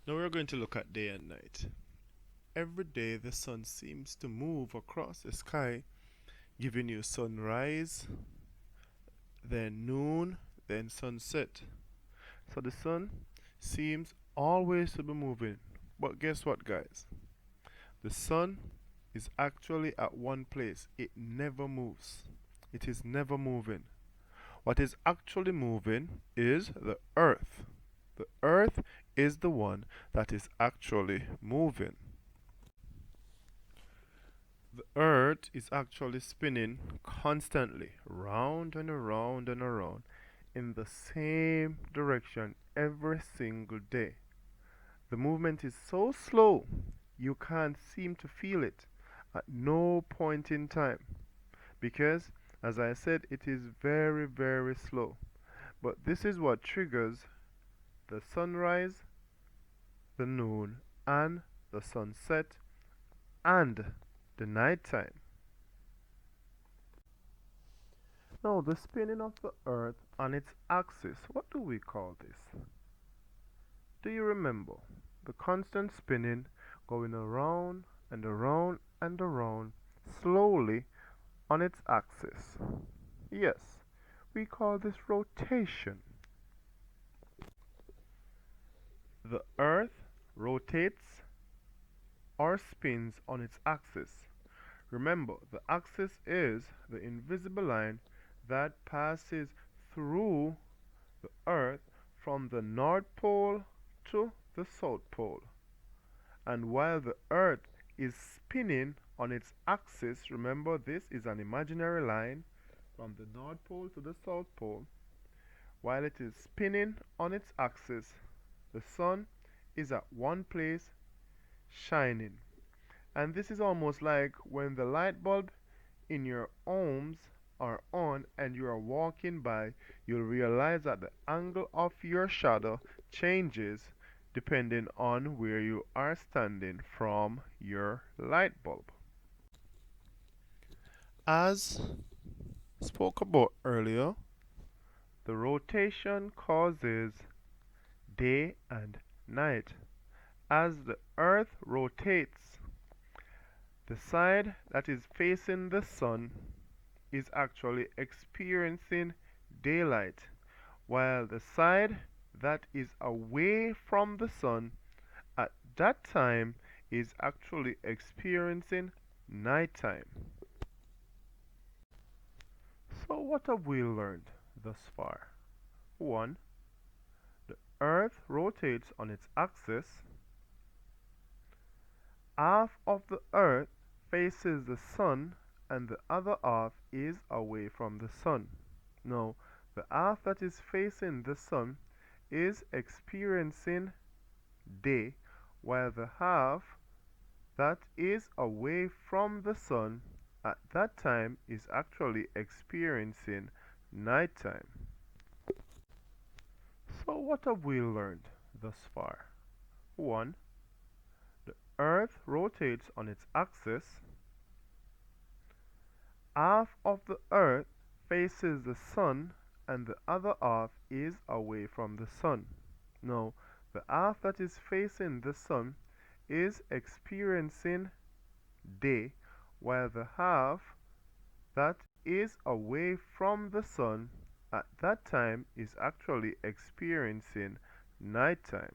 Now we're going to look at day and night. Every day the sun seems to move across the sky, giving you sunrise, then noon, then sunset. So the sun seems always to be moving. But guess what, guys? The sun is actually at one place. It never moves. It is never moving. What is actually moving is the earth. The earth is the one that is actually moving. The earth is actually spinning constantly, round and around and around, in the same direction every single day. The movement is so slow you can't seem to feel it at no point in time because, as I said, it is very, very slow. But this is what triggers the sunrise, the noon, and the sunset, and the nighttime. Now, the spinning of the earth on its axis, what do we call this? Do you remember? The constant spinning going around and around and around slowly on its axis. Yes, we call this rotation. The earth rotates or spins on its axis. Remember, the axis is the invisible line that passes through the earth from the North Pole to the South Pole. And while the earth is spinning on its axis, remember this is an imaginary line from the North Pole to the South Pole. While it is spinning on its axis, the sun is at one place shining. And this is almost like when the light bulb in your homes are on and you are walking by, you'll realize that the angle of your shadow changes depending on where you are standing from your light bulb. As spoke about earlier, the rotation causes day and night. As the earth rotates, the side that is facing the sun is actually experiencing daylight, while the side that is away from the sun at that time is actually experiencing nighttime. So, what have we learned thus far? 1. The earth rotates on its axis. Half of the earth faces the sun and the other half is away from the sun. Now, the half that is facing the sun is experiencing day, while the half that is away from the sun at that time is actually experiencing nighttime. So, what have we learned thus far? 1. The earth rotates on its axis. Half of the earth faces the sun and the other half is away from the sun. Now, the half that is facing the sun is experiencing day, while the half that is away from the sun at that time is actually experiencing nighttime.